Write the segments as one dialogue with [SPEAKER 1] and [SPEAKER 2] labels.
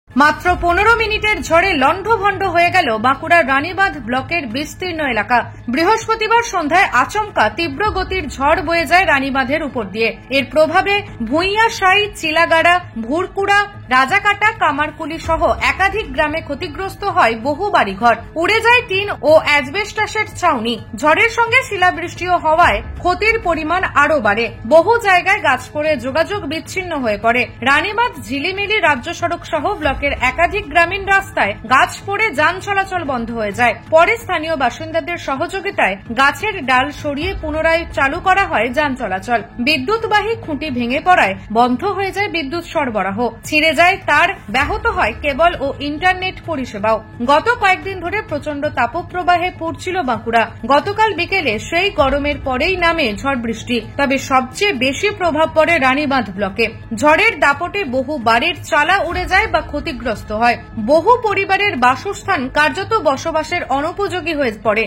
[SPEAKER 1] মাত্র 15 মিনিটের ঝড়ে লণ্ডভণ্ড হয়ে গেল বাঁকুড়ার রানীবাঁধ ব্লকের বিস্তীর্ণ এলাকা। বৃহস্পতিবার সন্ধ্যায় আচমকা তীব্র গতির ঝড় বয়ে যায় রানীবাঁধের উপর দিয়ে। এর প্রভাবে ভুঁইয়াশাই, চিলাগাড়া, ভুরকুড়া, রাজাকাটা, কামারকুলি সহ একাধিক গ্রামে ক্ষতিগ্রস্ত হয় বহু বাড়িঘর। উড়ে যায় টিন ও অ্যাসবেস্টসের ছাউনি। ঝড়ের সঙ্গে শিলাবৃষ্টিও হওয়ায় ক্ষতির পরিমাণ আরও বাড়ে। বহু জায়গায় গাছ পড়ে যোগাযোগ বিচ্ছিন্ন হয়ে পড়ে। রানীবাঁধ, ঝিলিমিলি রাজ্য সড়ক সহ ব্লকের একাধিক গ্রামীণ রাস্তায় গাছ পড়ে যান চলাচল বন্ধ হয়ে যায়। পরে স্থানীয় বাসিন্দাদের সহযোগিতায় গাছের ডাল সরিয়ে পুনরায় চালু করা হয় যান চলাচল। বিদ্যুৎবাহী খুঁটি ভেঙে পড়ায় বন্ধ হয়ে যায় বিদ্যুৎ সরবরাহ, ছিঁড়ে যায় তার, ব্যাহত হয় কেবল ও ইন্টারনেট পরিষেবাও। গত কয়েকদিন ধরে প্রচন্ড তাপপ্রবাহে পড়ছিল বাঁকুড়া। গতকাল বিকেলে সেই গরমের পরেই নামে ঝড় বৃষ্টি। তবে সবচেয়ে বেশি প্রভাব পড়ে রানীবাঁধ ব্লকে। ঝড়ের দাপটে বহু বাড়ির চালা উড়ে যায় বা ক্ষতিগ্রস্ত হয়। বহু পরিবারের বাসস্থান কার্যত বসবাসের অনুপযোগী হয়ে পড়ে।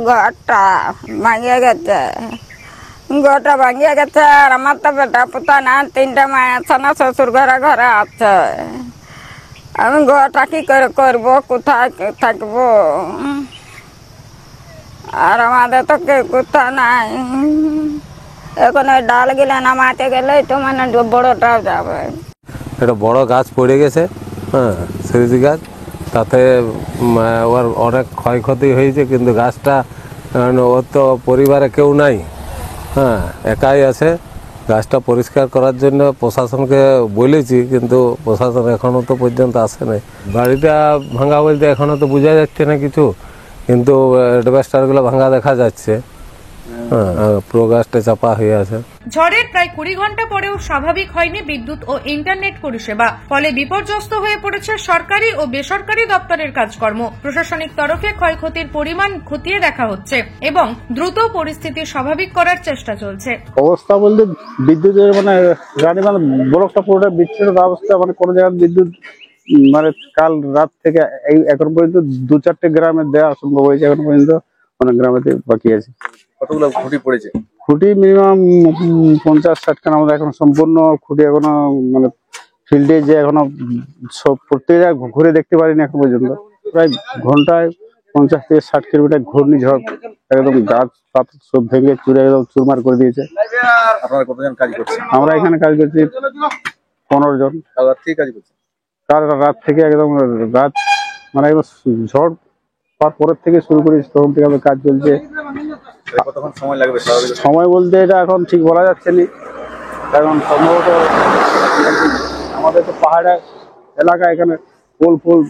[SPEAKER 2] ঘরটা ভাঙিয়ে গেছে আর আমার তো বেটা পুতা না, 3টা মায় আছে না, শ্বশুর ঘরে আছে। আমি ঘরটা কি করে করবো, কোথায় থাকবো? আর আমাদের তো কেউ কোথা নাই। এখন ওই ডাল গিলা নামাতে গেলে তো মানে বড়টাও যাবে।
[SPEAKER 3] একটা বড় গাছ পড়ে গেছে, হ্যাঁ, সিরিজি গাছ। তাতে ওর অনেক ক্ষয়ক্ষতি হয়েছে, কিন্তু গাছটা ওর তো পরিবারে কেউ নাই, হ্যাঁ, একাই আছে। গাছটা পরিষ্কার করার জন্য প্রশাসনকে বলেছি, কিন্তু প্রশাসন এখনো তো পর্যন্ত আসে নাই। বাড়িটা ভাঙা বলতে এখনো তো বোঝা যাচ্ছে না কিছু, কিন্তু অ্যাডভেস্টারগুলো ভাঙা দেখা যাচ্ছে। পুরো গাছটা চাপা হয়ে আছে।
[SPEAKER 1] ঝড়ের প্রায় 20 ঘন্টা পরেও স্বাভাবিক হয়নি বিদ্যুৎ ও ইন্টারনেট পরিষেবা। ফলে বিপর্যস্ত হয়ে পড়েছে সরকারি ও বেসরকারি দপ্তরের কাজকর্ম। প্রশাসনিক তরফে ক্ষয়ক্ষতির পরিমাণ খতিয়ে দেখা হচ্ছে এবং দ্রুত পরিস্থিতি স্বাভাবিক করার চেষ্টা চলছে।
[SPEAKER 4] অবস্থা বলতে বিদ্যুতের মানে রানীবাঁধ ব্লকটা পুরোটা বিচ্ছিন্ন অবস্থা, মানে কোনো জায়গায় বিদ্যুৎ মানে কাল রাত থেকে এই এখন পর্যন্ত 2-4টে গ্রামে দেওয়া সম্ভব হয়েছে। এখন পর্যন্ত অনেক গ্রামেতে বাকি আছে।
[SPEAKER 5] কতগুলো খুঁটি পড়েছে?
[SPEAKER 4] খুঁটি মিনিমাম 50-60 খান। আমাদের এখন সম্পূর্ণ খুঁটি এখনো মানে ফিল্ডে যে এখনো সব প্রত্যেক জায়গায় ঘুরে দেখতে পারিনি এখন পর্যন্ত। প্রায় ঘন্টায় 50 থেকে 60 কিলোমিটার ঘূর্ণিঝড় একদম গাছ পাত সব ভেঙে চুরে একদম চুরমার করে দিয়েছে।
[SPEAKER 5] আপনারা কতজন কাজ করছেন?
[SPEAKER 4] আমরা এখানে কাজ করছি 15 জন।
[SPEAKER 5] কাল রাত থেকে কাজ করছেন?
[SPEAKER 4] কাল রাত থেকে একদম রাত মানে একদম ঝড় পরের থেকে শুরু করেছি, তখন থেকে আমাদের কাজ চলছে।
[SPEAKER 5] কতক্ষণ সময় লাগবে?
[SPEAKER 4] সময় বলতে এটা এখন ঠিক বলা যাচ্ছে না, কারণ সম্ভবত আমাদের তো পাহাড়ের এলাকা, এখানে পোল ফুল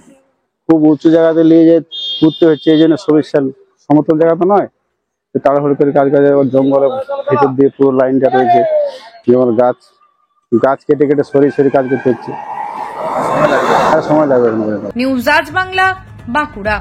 [SPEAKER 4] খুব উঁচু জায়গাতে নিয়ে যেয়ে ঘুরতে হচ্ছে। এই জন্য সমস্যা, সমতল জায়গা তো নয়, তাড়াহুড়ো করে কাজ জঙ্গলের ভিতর দিয়ে পুরো লাইনটা রয়েছে। যেমন গাছ কেটে কেটে সরিয়ে কাজ করতে হচ্ছে। সময় লাগবে।
[SPEAKER 1] নিউজ আজ বাংলা, বাঁকুড়া।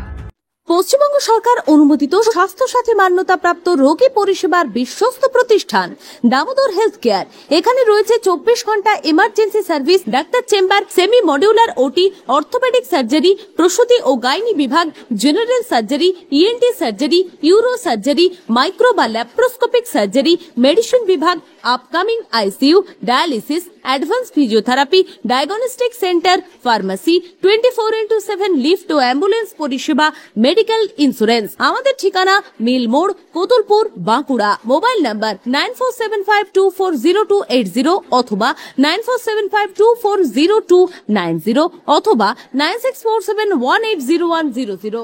[SPEAKER 6] পশ্চিমবঙ্গ সরকার অনুমোদিত স্বাস্থ্যসাথী মান্যতাপ্রাপ্ত রোগী পরিষেবার বিশ্বস্ত প্রতিষ্ঠান দামোদর হেলথ কেয়ার। এখানে রয়েছে 24 ঘন্টা emergency service, doctor chamber, semi modular OT, orthopaedic surgery, প্রসূতি ও গাইনি বিভাগ, general surgery, ENT surgery, uro surgery, micro বা ল্যাপ্রোস্কোপিক সার্জারি, মেডিসিন বিভাগ, upcoming ICU, dialysis, advance physiotherapy, diagnostic centre, pharmacy, 24x7 lift ও ambulance পরিষেবা, medical insurance. আমাদের ঠিকানা মিল মোড়, কোতুলপুর, বাঁকুড়া। মোবাইল নাম্বার 9475240280 অথবা 9475240290 অথবা 9647180100।